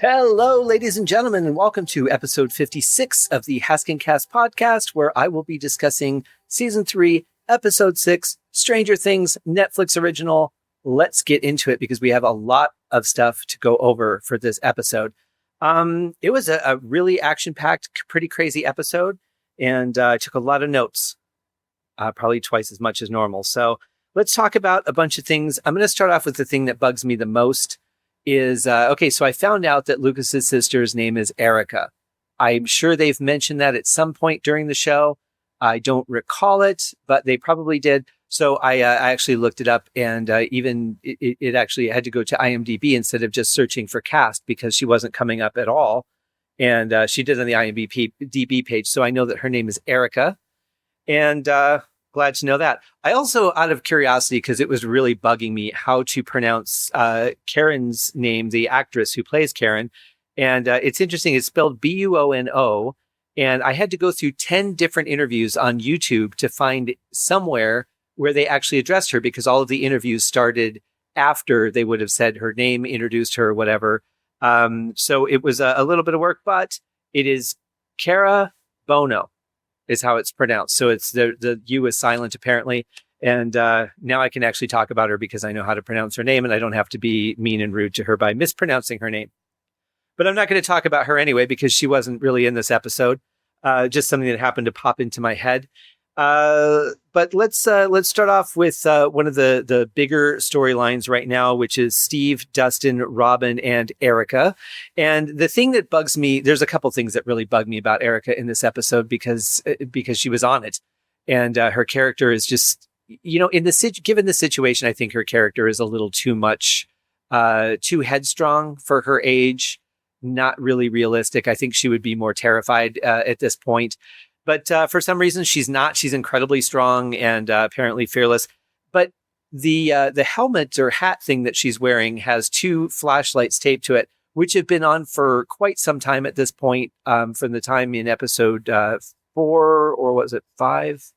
Hello, ladies and gentlemen, and welcome to episode 56 of the HaskinCast Podcast, where I will be discussing Season 3, Episode 6, Stranger Things, Netflix original. Let's get into it because we have a lot of stuff to go over for this episode. It was a really action-packed, pretty crazy episode, and I took a lot of notes, probably twice as much as normal. So let's talk about a bunch of things. I'm going to start off with the thing that bugs me the most. So I found out that Lucas's sister's name is Erica. I'm sure they've mentioned that at some point during the show. I don't recall it, but they probably did. So I actually looked it up, and it actually had to go to IMDb instead of just searching for cast because she wasn't coming up at all. And she did on the IMDb page. So I know that her name is Erica, and glad to know that. I also, out of curiosity, because it was really bugging me how to pronounce Karen's name, the actress who plays Karen. And it's interesting. It's spelled Buono. And I had to go through 10 different interviews on YouTube to find somewhere where they actually addressed her, because all of the interviews started after they would have said her name, introduced her, whatever. So it was a little bit of work, but it is Cara Bono is how it's pronounced. So it's the U is silent, apparently. And now I can actually talk about her because I know how to pronounce her name, and I don't have to be mean and rude to her by mispronouncing her name. But I'm not going to talk about her anyway because she wasn't really in this episode. Just something that happened to pop into my head. But let's start off with one of the bigger storylines right now, which is Steve, Dustin, Robin, and Erica. And the thing that bugs me, there's a couple things that really bug me about Erica in this episode because she was on it, and her character is just, given the situation, I think her character is a little too much, too headstrong for her age. Not really realistic. I think she would be more terrified at this point. But for some reason, she's not. She's incredibly strong and apparently fearless. But the helmet or hat thing that she's wearing has two flashlights taped to it, which have been on for quite some time at this point, from the time in episode 4, or was it 5?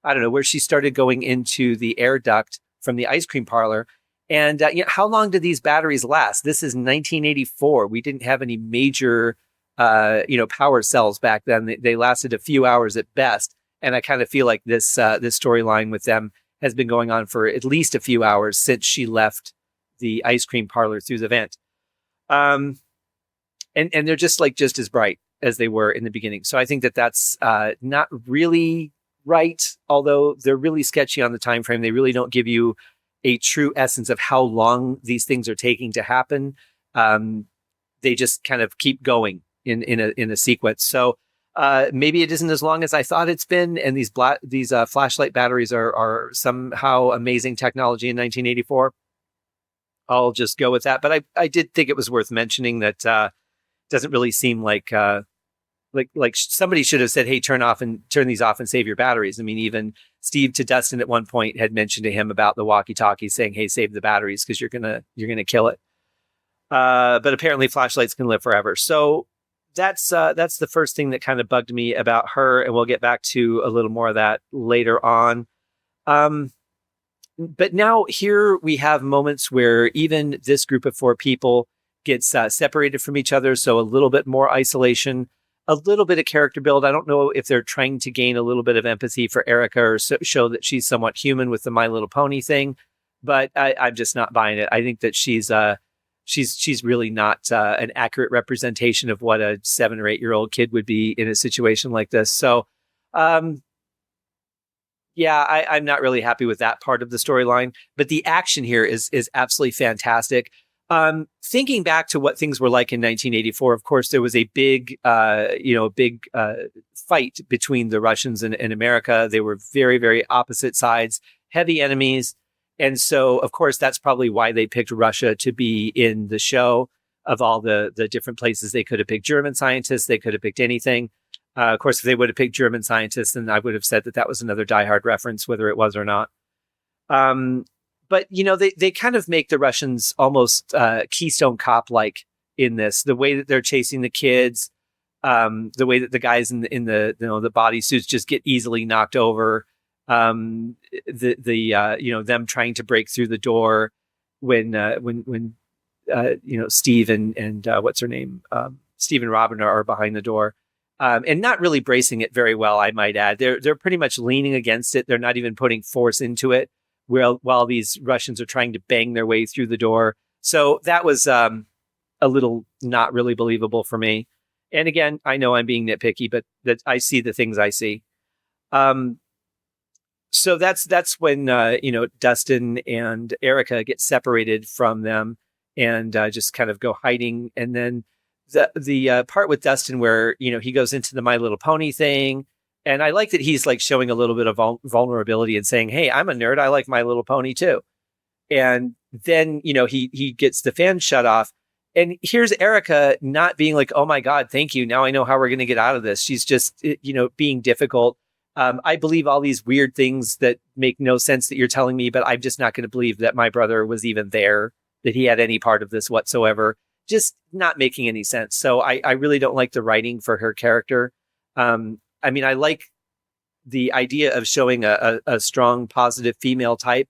I don't know, where she started going into the air duct from the ice cream parlor. And how long do these batteries last? This is 1984. We didn't have any major power cells back then. They lasted a few hours at best. And I kind of feel like this storyline with them has been going on for at least a few hours since she left the ice cream parlor through the vent. And they're just as bright as they were in the beginning. So I think that's not really right, although they're really sketchy on the time frame. They really don't give you a true essence of how long these things are taking to happen. They just kind of keep going in a sequence. So maybe it isn't as long as I thought it's been. And these flashlight batteries are somehow amazing technology in 1984. I'll just go with that. But I did think it was worth mentioning that doesn't really seem like somebody should have said, hey, turn these off and save your batteries. I mean, even Steve to Dustin at one point had mentioned to him about the walkie-talkie, saying, hey, save the batteries because you're gonna kill it. But apparently flashlights can live forever. So that's the first thing that kind of bugged me about her, and we'll get back to a little more of that later on. But now here we have moments where even this group of 4 people gets separated from each other. So a little bit more isolation, a little bit of character build. I don't know if they're trying to gain a little bit of empathy for Erica or show that she's somewhat human with the My Little Pony thing, but I'm just not buying it. I think that she's really not an accurate representation of what a 7 or 8-year-old kid would be in a situation like this. So, I'm not really happy with that part of the storyline, but the action here is absolutely fantastic. Thinking back to what things were like in 1984, of course, there was a big fight between the Russians and America. They were very, very opposite sides, heavy enemies. And so, of course, that's probably why they picked Russia to be in the show. Of all the different places, they could have picked German scientists. They could have picked anything. Of course, if they would have picked German scientists, then I would have said that was another Die Hard reference, whether it was or not. But, they kind of make the Russians almost Keystone Cop-like in this. The way that they're chasing the kids, the way that the guys in the bodysuits just get easily knocked over. Them trying to break through the door when Steve and what's her name? Steve and Robin are behind the door. And not really bracing it very well, I might add. They're pretty much leaning against it. They're not even putting force into it, while these Russians are trying to bang their way through the door. So that was a little not really believable for me. And again, I know I'm being nitpicky, but that I see the things I see. So that's when Dustin and Erica get separated from them and just kind of go hiding. And then the part with Dustin where he goes into the My Little Pony thing, and I like that he's like showing a little bit of vulnerability and saying, "Hey, I'm a nerd. I like My Little Pony too." And then he gets the fan shut off. And here's Erica not being like, "Oh my God, thank you. Now I know how we're going to get out of this." She's just, being difficult. I believe all these weird things that make no sense that you're telling me, but I'm just not going to believe that my brother was even there, that he had any part of this whatsoever. Just not making any sense. So I really don't like the writing for her character. I like the idea of showing a strong, positive female type,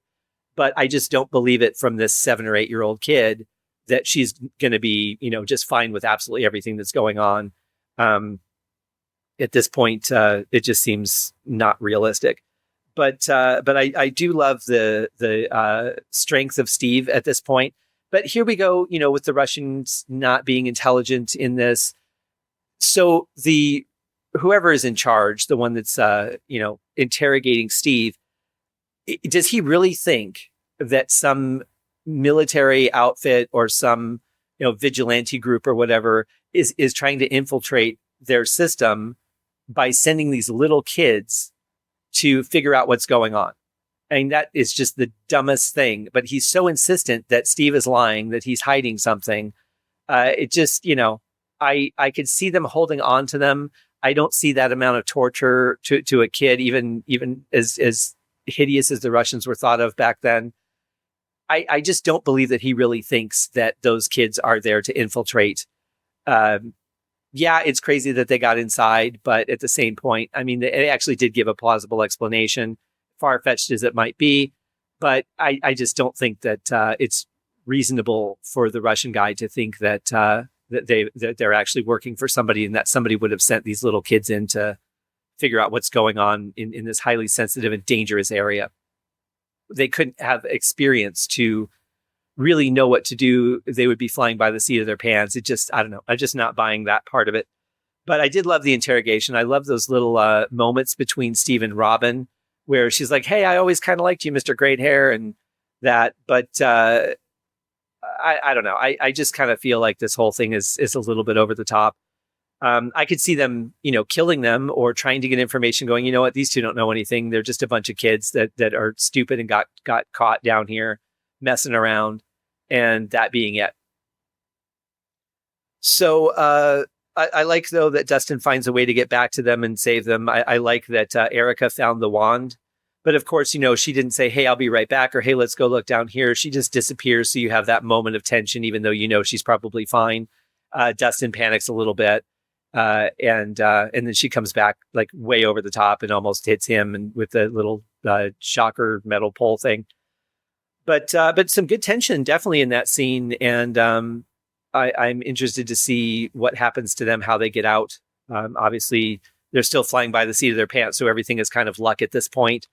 but I just don't believe it from this 7 or 8 year old kid that she's going to be, just fine with absolutely everything that's going on. At this point, it just seems not realistic. But I do love the strength of Steve at this point. But here we go, with the Russians not being intelligent in this. So whoever is in charge, the one that's interrogating Steve, does he really think that some military outfit or some vigilante group or whatever is trying to infiltrate their system by sending these little kids to figure out what's going on? I mean, that is just the dumbest thing, but he's so insistent that Steve is lying, that he's hiding something. It just, I could see them holding on to them. I don't see that amount of torture to a kid, even as hideous as the Russians were thought of back then. I just don't believe that he really thinks that those kids are there to infiltrate. Yeah, it's crazy that they got inside, but at the same point, I mean, they actually did give a plausible explanation, far-fetched as it might be, but I just don't think that it's reasonable for the Russian guy to think that they're actually working for somebody and that somebody would have sent these little kids in to figure out what's going on in this highly sensitive and dangerous area. They couldn't have experience to really know what to do. They would be flying by the seat of their pants. It just, I don't know. I'm just not buying that part of it. But I did love the interrogation. I love those little moments between Steve and Robin where she's like, "Hey, I always kind of liked you, Mr. Great Hair," and that. But I don't know. I just kind of feel like this whole thing is a little bit over the top. I could see them, killing them or trying to get information going, you know what, these two don't know anything. They're just a bunch of kids that are stupid and got caught down here messing around, and that being it. So I like, though, that Dustin finds a way to get back to them and save them. I like that Erica found the wand. But of course, she didn't say, "Hey, I'll be right back," or "Hey, let's go look down here." She just disappears. So you have that moment of tension, even though she's probably fine. Dustin panics a little bit. And then she comes back like way over the top and almost hits him and with the little shocker metal pole thing. But some good tension definitely in that scene. And I'm interested to see what happens to them, how they get out. Obviously, they're still flying by the seat of their pants, so everything is kind of luck at this point.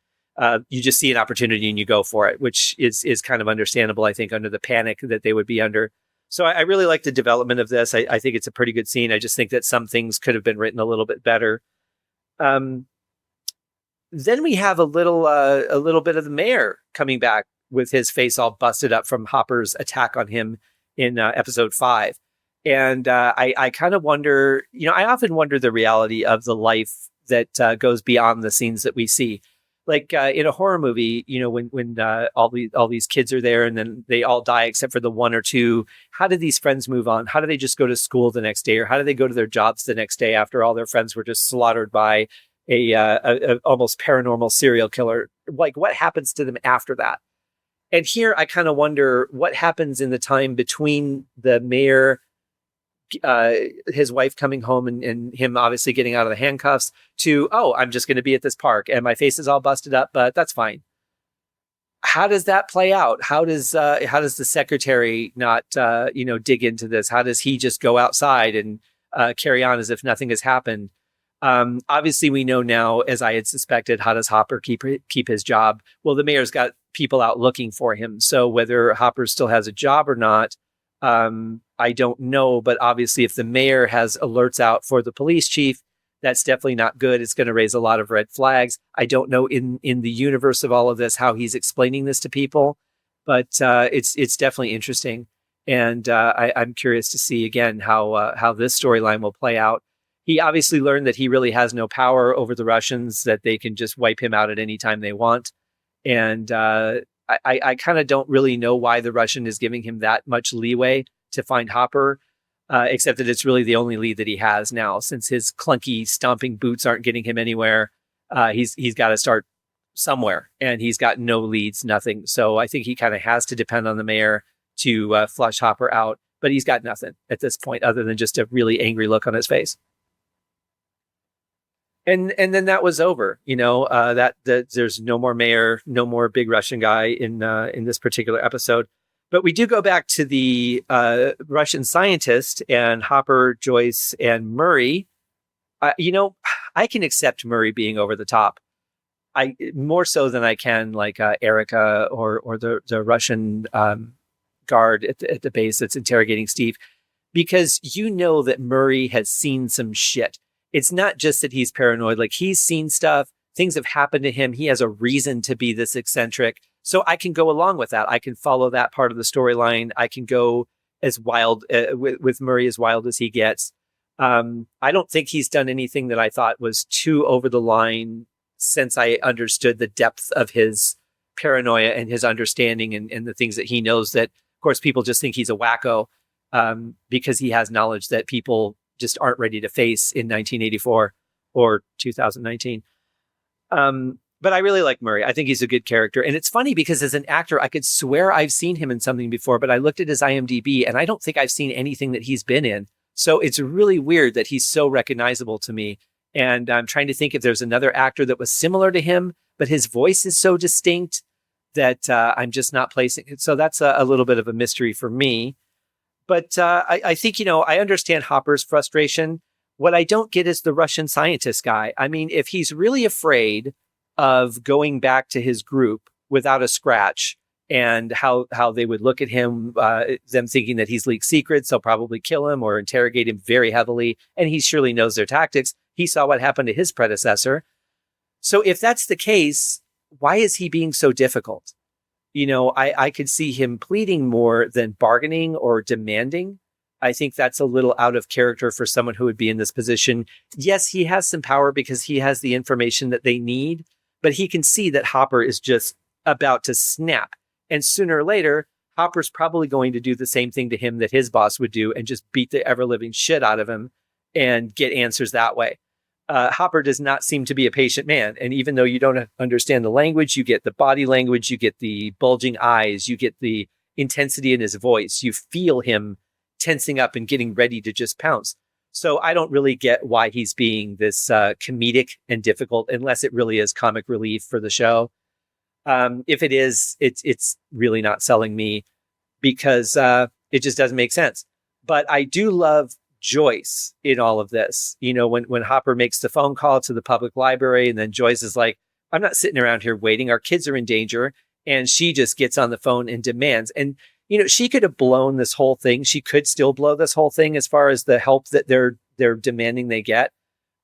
You just see an opportunity and you go for it, which is kind of understandable, I think, under the panic that they would be under. So I really like the development of this. I think it's a pretty good scene. I just think that some things could have been written a little bit better. Then we have a little bit of the mayor coming back with his face all busted up from Hopper's attack on him in episode 5. And I kind of wonder, I often wonder the reality of the life that goes beyond the scenes that we see. Like in a horror movie, when all these kids are there and then they all die except for the one or two, how do these friends move on? How do they just go to school the next day, or how do they go to their jobs the next day after all their friends were just slaughtered by a almost paranormal serial killer? Like, what happens to them after that? And here I kind of wonder what happens in the time between the mayor, his wife coming home and him obviously getting out of the handcuffs to, "Oh, I'm just going to be at this park and my face is all busted up, but that's fine." how does that play out? How does the secretary not dig into this? How does he just go outside and carry on as if nothing has happened? Obviously, we know now, as I had suspected, how does Hopper keep his job? Well, the mayor's got people out looking for him. So whether Hopper still has a job or not, I don't know. But obviously, if the mayor has alerts out for the police chief, that's definitely not good. It's going to raise a lot of red flags. I don't know in the universe of all of this how he's explaining this to people, but it's definitely interesting. And I'm curious to see again how this storyline will play out. He obviously learned that he really has no power over the Russians, that they can just wipe him out at any time they want. And I kind of don't really know why the Russian is giving him that much leeway to find Hopper, except that it's really the only lead that he has now, since his clunky stomping boots aren't getting him anywhere. He's got to start somewhere, and he's got no leads, nothing. So I think he kind of has to depend on the mayor to flush Hopper out, but he's got nothing at this point other than just a really angry look on his face. And then that was over, that there's no more mayor, no more big Russian guy in this particular episode. But we do go back to the Russian scientist and Hopper, Joyce, and Murray. I can accept Murray being over the top. I more so than I can like Erica or the Russian guard at the base that's interrogating Steve, because that Murray has seen some shit. It's not just that he's paranoid, like he's seen stuff, things have happened to him. He has a reason to be this eccentric. So I can go along with that. I can follow that part of the storyline. I can go as wild with Murray, as wild as he gets. I don't think he's done anything that I thought was too over the line since I understood the depth of his paranoia and his understanding and the things that he knows that, of course, people just think he's a wacko because he has knowledge that people just aren't ready to face in 1984 or 2019. But I really like Murray. I think he's a good character. And it's funny because as an actor, I could swear I've seen him in something before, but I looked at his IMDb and I don't think I've seen anything that he's been in. So it's really weird that he's so recognizable to me. And I'm trying to think if there's another actor that was similar to him, but his voice is so distinct that I'm just not placing it. So that's a little bit of a mystery for me. But I think, I understand Hopper's frustration. What I don't get is the Russian scientist guy. I mean, if he's really afraid of going back to his group without a scratch and how they would look at him, them thinking that he's leaked secrets, they'll probably kill him or interrogate him very heavily. And he surely knows their tactics. He saw what happened to his predecessor. So if that's the case, why is he being so difficult? I could see him pleading more than bargaining or demanding. I think that's a little out of character for someone who would be in this position. Yes, he has some power because he has the information that they need, but he can see that Hopper is just about to snap. And sooner or later, Hopper's probably going to do the same thing to him that his boss would do and just beat the ever-living shit out of him and get answers that way. Hopper does not seem to be a patient man. And even though you don't understand the language, you get the body language, you get the bulging eyes, you get the intensity in his voice. You feel him tensing up and getting ready to just pounce. So I don't really get why he's being this comedic and difficult, unless it really is comic relief for the show. If it is, it's really not selling me because it just doesn't make sense. But I do love Joyce in all of this. When Hopper makes the phone call to the public library and then Joyce is like, I'm not sitting around here waiting. Our kids are in danger. And she just gets on the phone and demands. And, she could have blown this whole thing. She could still blow this whole thing as far as the help that they're demanding they get.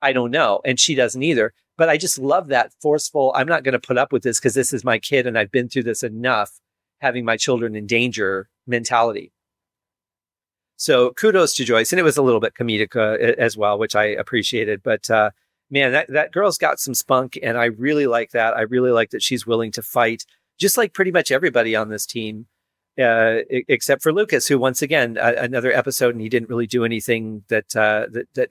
I don't know. And she doesn't either. But I just love that forceful, I'm not going to put up with this because this is my kid and I've been through this enough, having my children in danger mentality. So kudos to Joyce. And it was a little bit comedic as well, which I appreciated. But man, that girl's got some spunk. And I really like that. I really like that she's willing to fight, just like pretty much everybody on this team, except for Lucas, who once again, another episode, and he didn't really do anything that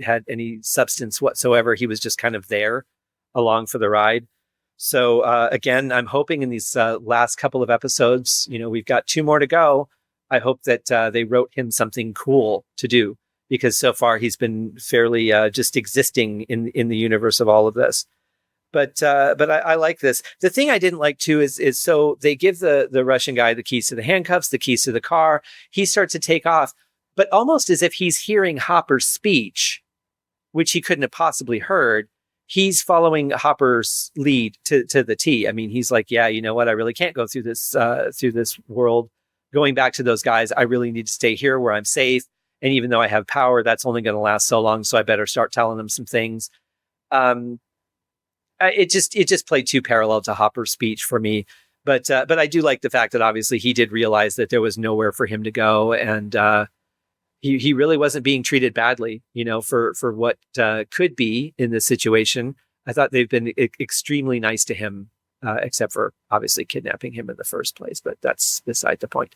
had any substance whatsoever. He was just kind of there along for the ride. So again, I'm hoping in these last couple of episodes, we've got 2 more to go. I hope that they wrote him something cool to do, because so far he's been fairly just existing in the universe of all of this. But I like this. The thing I didn't like too is so they give the Russian guy the keys to the handcuffs, the keys to the car. He starts to take off, but almost as if he's hearing Hopper's speech, which he couldn't have possibly heard. He's following Hopper's lead to the T. I mean, he's like, yeah, you know what? I really can't go through this world. Going back to those guys, I really need to stay here where I'm safe. And even though I have power, that's only going to last so long. So I better start telling them some things. It just played too parallel to Hopper's speech for me. But I do like the fact that obviously he did realize that there was nowhere for him to go, and he really wasn't being treated badly, for what could be in this situation. I thought they've been extremely nice to him, except for obviously kidnapping him in the first place. But that's beside the point.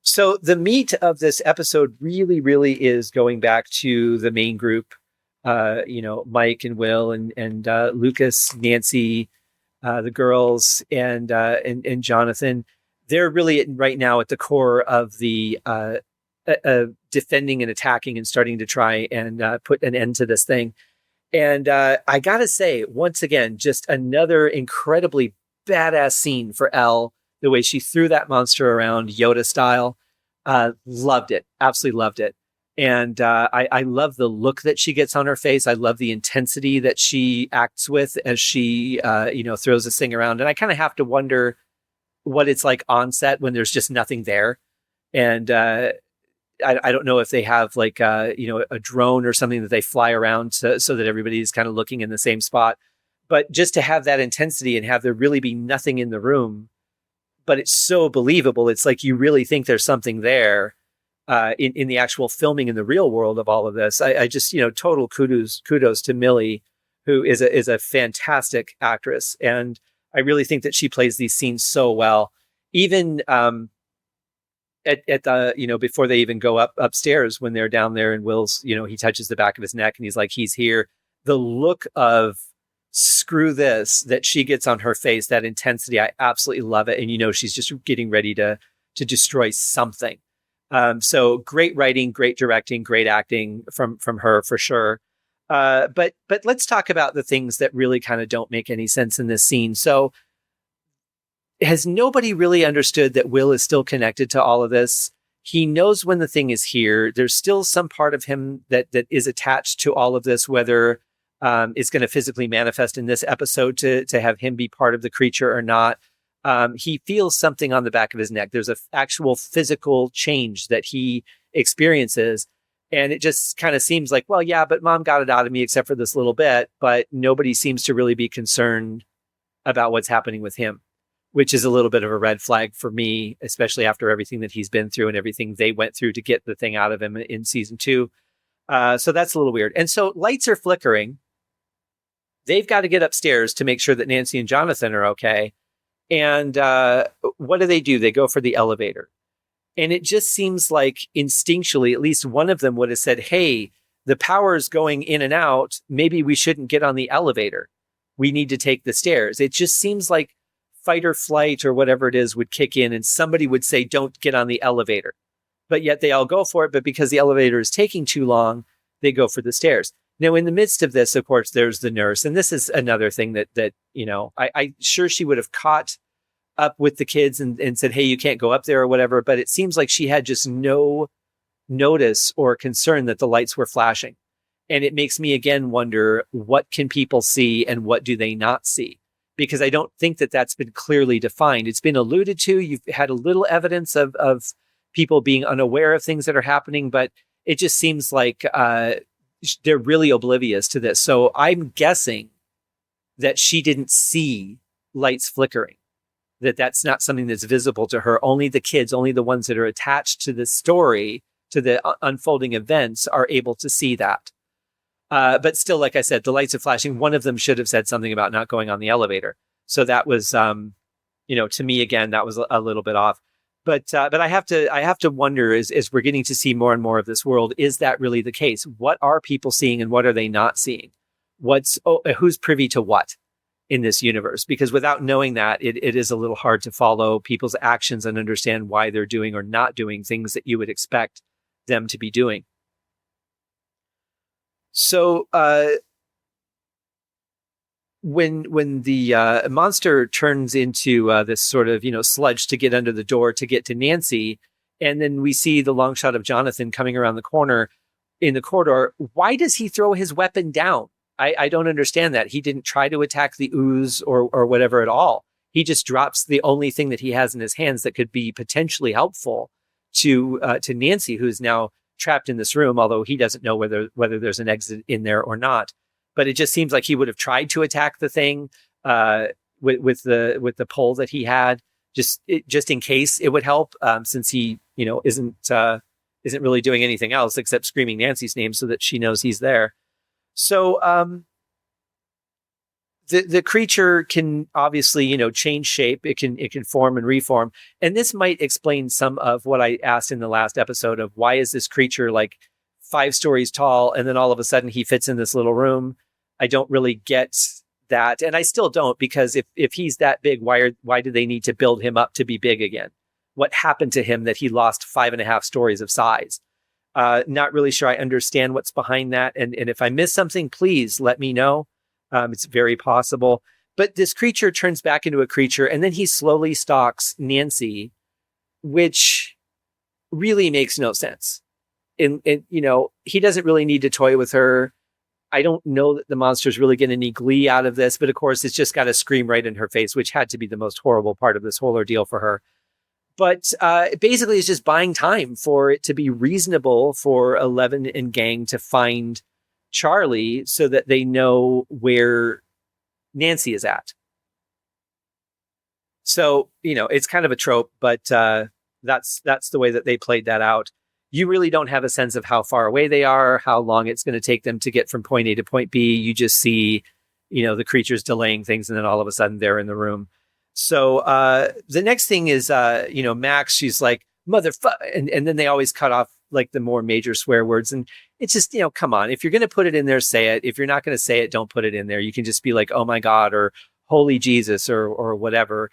So the meat of this episode really, really is going back to the main group. Mike and Will and Lucas, Nancy, the girls, and Jonathan. They're really right now at the core of the defending and attacking and starting to try and put an end to this thing. And I gotta say, once again, just another incredibly badass scene for Elle. The way she threw that monster around Yoda style, loved it, absolutely loved it. And I love the look that she gets on her face. I love the intensity that she acts with as she, throws this thing around. And I kind of have to wonder what it's like on set when there's just nothing there. And I don't know if they have like, a drone or something that they fly around so that everybody's kind of looking in the same spot. But just to have that intensity and have there really be nothing in the room, but it's so believable. It's like you really think there's something there. In the actual filming in the real world of all of this, I just, total kudos to Millie, who is a fantastic actress. And I really think that she plays these scenes so well, even at the, before they even go upstairs when they're down there and Will's, he touches the back of his neck and he's like, he's here. The look of screw this that she gets on her face, that intensity, I absolutely love it. And, she's just getting ready to destroy something. So great writing, great directing, great acting from her for sure. But let's talk about the things that really kind of don't make any sense in this scene. So has nobody really understood that Will is still connected to all of this? He knows when the thing is here. There's still some part of him that is attached to all of this, whether it's going to physically manifest in this episode to have him be part of the creature or not. He feels something on the back of his neck. There's an actual physical change that he experiences. And it just kind of seems like, well, yeah, but mom got it out of me except for this little bit. But nobody seems to really be concerned about what's happening with him, which is a little bit of a red flag for me, especially after everything that he's been through and everything they went through to get the thing out of him in season 2. So that's a little weird. And so lights are flickering. They've got to get upstairs to make sure that Nancy and Jonathan are okay. And what do? They go for the elevator. And it just seems like instinctually, at least one of them would have said, hey, the power's going in and out. Maybe we shouldn't get on the elevator. We need to take the stairs. It just seems like fight or flight or whatever it is would kick in and somebody would say, don't get on the elevator. But yet they all go for it. But because the elevator is taking too long, they go for the stairs. Now, in the midst of this, of course, there's the nurse. And this is another thing that I sure she would have caught up with the kids and said, hey, you can't go up there or whatever. But it seems like she had just no notice or concern that the lights were flashing. And it makes me again wonder, what can people see and what do they not see? Because I don't think that that's been clearly defined. It's been alluded to. You've had a little evidence of people being unaware of things that are happening, but it just seems like they're really oblivious to this. So I'm guessing that she didn't see lights flickering, that's not something that's visible to her. Only the kids, only the ones that are attached to the story, to the unfolding events, are able to see that. But still, like I said, the lights are flashing. One of them should have said something about not going on the elevator. So that was, to me, again, that was a little bit off. But I have to wonder, as we're getting to see more and more of this world, is that really the case? What are people seeing and what are they not seeing? Who's privy to what in this universe? Because without knowing that, it is a little hard to follow people's actions and understand why they're doing or not doing things that you would expect them to be doing. So when the monster turns into this sort of, sludge to get under the door to get to Nancy, and then we see the long shot of Jonathan coming around the corner in the corridor, why does he throw his weapon down? I don't understand that. He didn't try to attack the ooze or whatever at all. He just drops the only thing that he has in his hands that could be potentially helpful to Nancy, who's now trapped in this room, although he doesn't know whether there's an exit in there or not. But it just seems like he would have tried to attack the thing with the pole that he had, just in case it would help, since he isn't really doing anything else except screaming Nancy's name so that she knows he's there. So the creature can obviously change shape. It can form and reform, and this might explain some of what I asked in the last episode of why is this creature like 5 stories tall and then all of a sudden he fits in this little room. I don't really get that. And I still don't, because if he's that big, why do they need to build him up to be big again? What happened to him that he lost 5.5 stories of size? Not really sure I understand what's behind that. And if I miss something, please let me know. It's very possible. But this creature turns back into a creature, and then he slowly stalks Nancy, which really makes no sense. And he doesn't really need to toy with her. I don't know that the monster's really getting any glee out of this, but of course it's just got to scream right in her face, which had to be the most horrible part of this whole ordeal for her. But basically it's just buying time for it to be reasonable for Eleven and gang to find Charlie so that they know where Nancy is at. So, it's kind of a trope, but that's the way that they played that out. You really don't have a sense of how far away they are, how long it's going to take them to get from point A to point B. You just see, the creatures delaying things, and then all of a sudden they're in the room. So the next thing is, Max, she's like, motherfucker. And then they always cut off like the more major swear words. And it's just, come on, if you're going to put it in there, say it. If you're not going to say it, don't put it in there. You can just be like, oh my God, or holy Jesus, or whatever.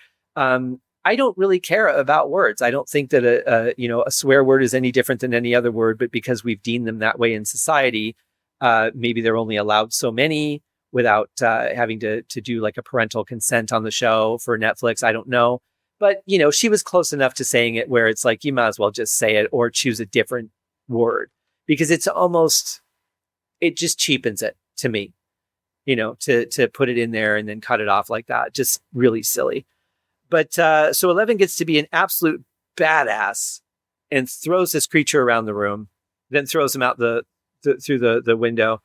I don't really care about words. I don't think that a swear word is any different than any other word, but because we've deemed them that way in society, maybe they're only allowed so many without having to do like a parental consent on the show for Netflix. I don't know. But, she was close enough to saying it where it's like, you might as well just say it or choose a different word, because it just cheapens it to me, to put it in there and then cut it off like that. Just really silly. But so 11 gets to be an absolute badass and throws this creature around the room, then throws him out through the window.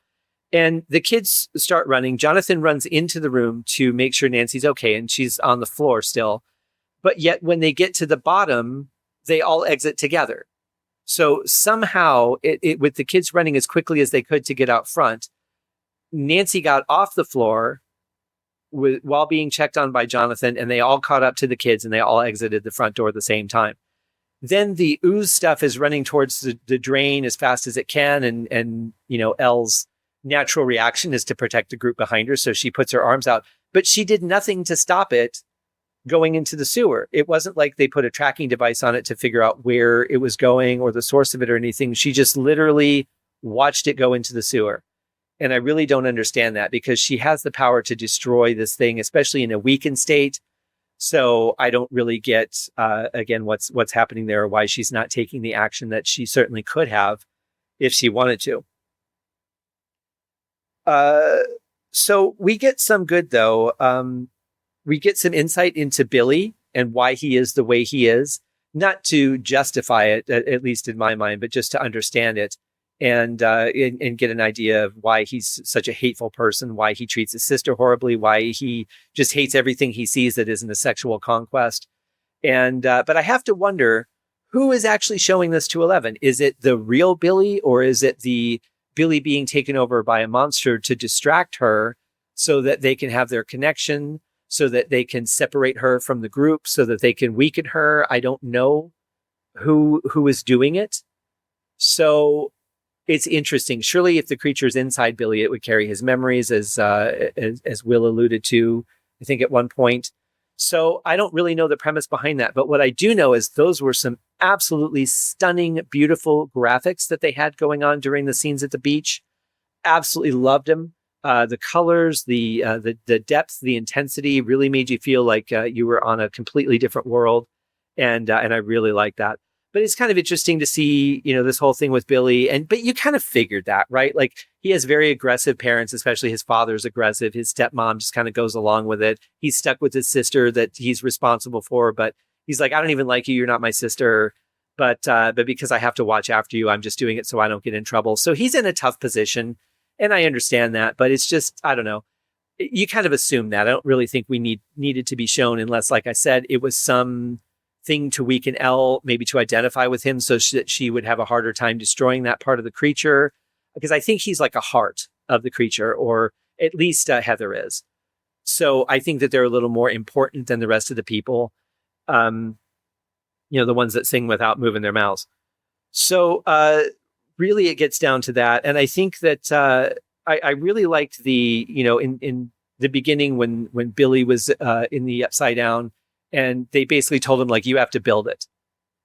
And the kids start running. Jonathan runs into the room to make sure Nancy's okay, and she's on the floor still. But yet when they get to the bottom, they all exit together. So somehow, with the kids running as quickly as they could to get out front, Nancy got off the floor while being checked on by Jonathan, and they all caught up to the kids, and they all exited the front door at the same time. Then the ooze stuff is running towards the drain as fast as it can, and Elle's natural reaction is to protect the group behind her, so she puts her arms out. But she did nothing to stop it going into the sewer. It wasn't like they put a tracking device on it to figure out where it was going or the source of it or anything. She just literally watched it go into the sewer. And I really don't understand that, because she has the power to destroy this thing, especially in a weakened state. So I don't really get, again, what's happening there, or why she's not taking the action that she certainly could have if she wanted to. So we get some good, though. We get some insight into Billy and why he is the way he is, not to justify it, at least in my mind, but just to understand it. And get an idea of why he's such a hateful person, why he treats his sister horribly, why he just hates everything he sees that isn't a sexual conquest. And but I have to wonder, who is actually showing this to 11? Is it the real Billy, or is it the Billy being taken over by a monster to distract her so that they can have their connection, so that they can separate her from the group, so that they can weaken her? I don't know who is doing it. So it's interesting. Surely if the creature's inside Billy, it would carry his memories, as Will alluded to, I think, at one point. So I don't really know the premise behind that. But what I do know is those were some absolutely stunning, beautiful graphics that they had going on during the scenes at the beach. Absolutely loved them. The colors, the depth, the intensity really made you feel like you were on a completely different world, and I really like that. But it's kind of interesting to see, this whole thing with Billy, but you kind of figured that, right? Like he has very aggressive parents, especially his father's aggressive. His stepmom just kind of goes along with it. He's stuck with his sister that he's responsible for, but he's like, I don't even like you. You're not my sister. But because I have to watch after you, I'm just doing it so I don't get in trouble. So he's in a tough position. And I understand that, but it's just, I don't know. You kind of assume that. I don't really think we needed to be shown unless, like I said, it was some thing to weaken Elle, maybe to identify with him so that she would have a harder time destroying that part of the creature. Because I think he's like a heart of the creature, or at least Heather is. So I think that they're a little more important than the rest of the people. The ones that sing without moving their mouths. So, really, it gets down to that. And I think that I really liked in the beginning when Billy was in the Upside Down, and they basically told him, like, you have to build it.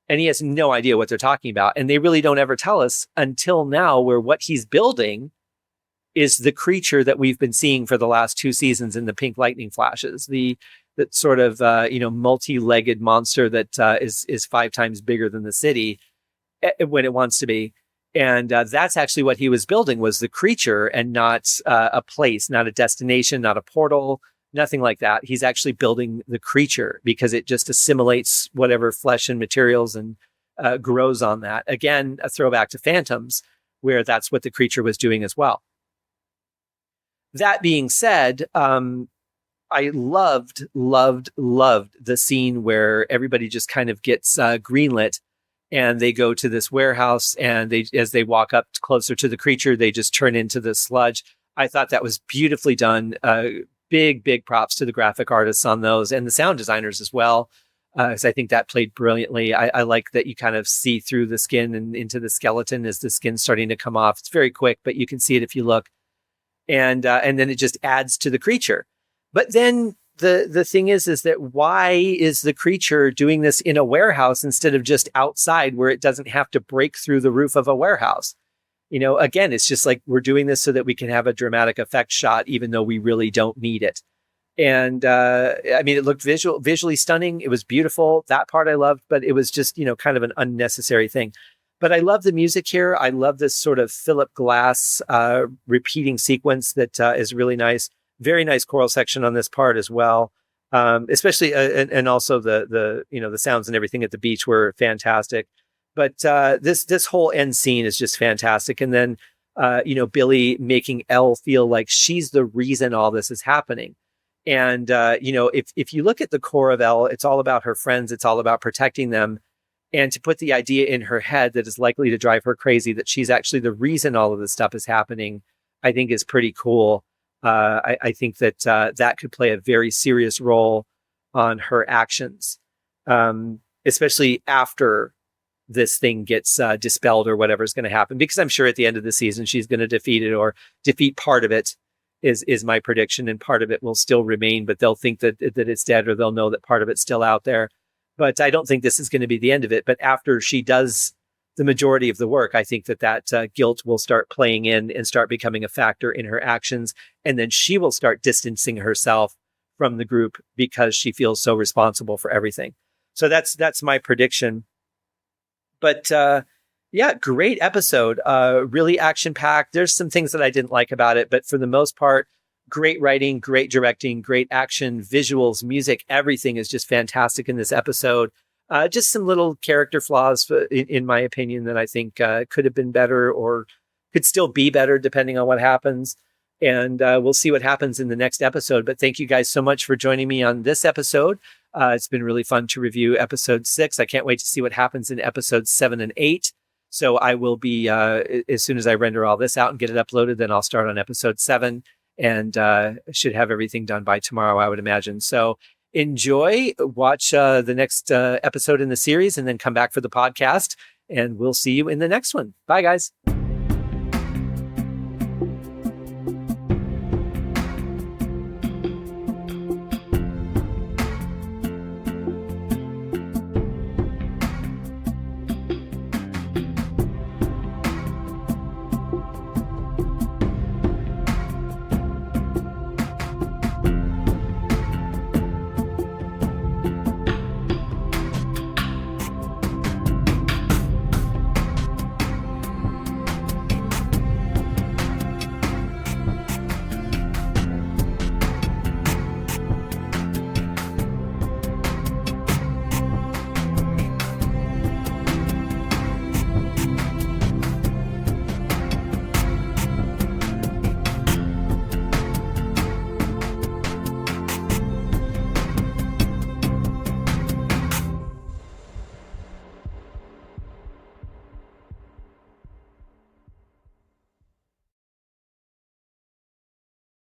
And he has no idea what they're talking about. And they really don't ever tell us until now, where what he's building is the creature that we've been seeing for the last 2 seasons in the pink lightning flashes. That sort of, multi-legged monster that is 5 times bigger than the city when it wants to be. And that's actually what he was building, was the creature, and not a place, not a destination, not a portal, nothing like that. He's actually building the creature because it just assimilates whatever flesh and materials and grows on that. Again, a throwback to Phantoms, where that's what the creature was doing as well. That being said, I loved the scene where everybody just kind of gets greenlit, and they go to this warehouse, and as they walk up closer to the creature, they just turn into the sludge. I thought that was beautifully done. Big props to the graphic artists on those, and the sound designers as well, because I think that played brilliantly. I like that you kind of see through the skin and into the skeleton as the skin's starting to come off. It's very quick, but you can see it if you look. And then it just adds to the creature. But then the thing is that why is the creature doing this in a warehouse instead of just outside, where it doesn't have to break through the roof of a warehouse? Again, it's just like, we're doing this so that we can have a dramatic effect shot, even though we really don't need it. And it looked visually stunning. It was beautiful. That part I loved, but it was just, kind of an unnecessary thing. But I love the music here. I love this sort of Philip Glass repeating sequence that is really nice. Very nice choral section on this part as well. Especially, and also the sounds and everything at the beach were fantastic. But this whole end scene is just fantastic. And then, Billy making Elle feel like she's the reason all this is happening. And, if you look at the core of Elle, it's all about her friends. It's all about protecting them. And to put the idea in her head that is likely to drive her crazy, that she's actually the reason all of this stuff is happening, I think is pretty cool. I think that that could play a very serious role on her actions, especially after this thing gets dispelled or whatever's going to happen. Because I'm sure at the end of the season, she's going to defeat it, or defeat part of it is my prediction. And part of it will still remain, but they'll think that it's dead, or they'll know that part of it's still out there. But I don't think this is going to be the end of it. But after she does the majority of the work, I think that guilt will start playing in and start becoming a factor in her actions. And then she will start distancing herself from the group because she feels so responsible for everything. So that's my prediction. But great episode. Really action-packed. There's some things that I didn't like about it, but for the most part, great writing, great directing, great action, visuals, music, everything is just fantastic in this episode. Just some little character flaws, in my opinion, that I think could have been better, or could still be better depending on what happens. And we'll see what happens in the next episode. But thank you guys so much for joining me on this episode. It's been really fun to review episode 6. I can't wait to see what happens in episodes 7 and 8. So I will be, as soon as I render all this out and get it uploaded, then I'll start on episode 7. And should have everything done by tomorrow, I would imagine. So enjoy, watch the next episode in the series, and then come back for the podcast. And we'll see you in the next one. Bye, guys.